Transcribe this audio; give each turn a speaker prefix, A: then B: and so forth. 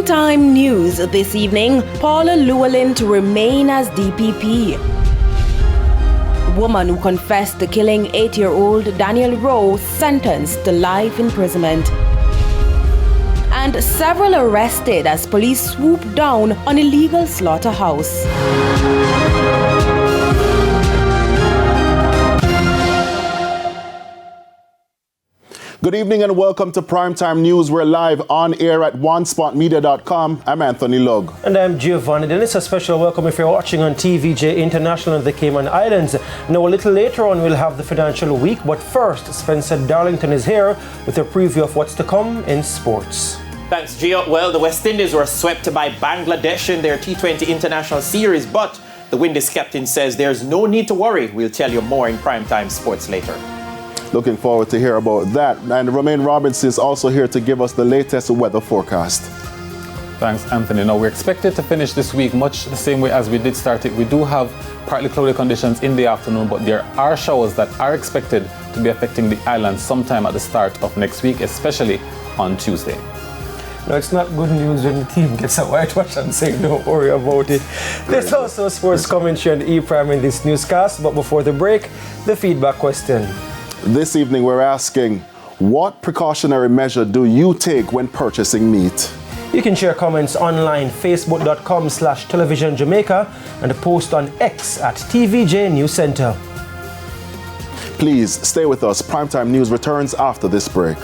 A: Primetime news this evening, Paula Llewellyn to remain as DPP. Woman who confessed to killing 8-year-old Daniel Rowe sentenced to life imprisonment. And several arrested as police swoop down on illegal slaughterhouse.
B: Good evening and welcome to Primetime News. We're live on air at onespotmedia.com. I'm Anthony Lugg.
C: And I'm Giovanni. Then it's a special welcome if you're watching on TVJ International in the Cayman Islands. Now, a little later on, we'll have the financial week. But first, Spencer Darlington is here with a preview of what's to come in sports.
D: Thanks, Gio. Well, the West Indies were swept by Bangladesh in their T20 International Series, but the Windies captain says there's no need to worry. We'll tell you more in Primetime Sports later.
B: Looking forward to hear about that. And Romain Robinson is also here to give us the latest weather forecast.
E: Thanks, Anthony. Now, we're expected to finish this week much the same way as we did start it. We do have partly cloudy conditions in the afternoon, but there are showers that are expected to be affecting the island sometime at the start of next week, especially on Tuesday.
C: No, it's not good news when the team gets a whitewash and saying don't worry about it. There's also sports commentary on E-Prime in this newscast, but before the break, the feedback question.
B: This evening we're asking, what precautionary measure do you take when purchasing meat?
C: You can share comments online, facebook.com/televisionjamaica, and post on X at TVJ News Center.
B: Please stay with us. Primetime News returns after this break.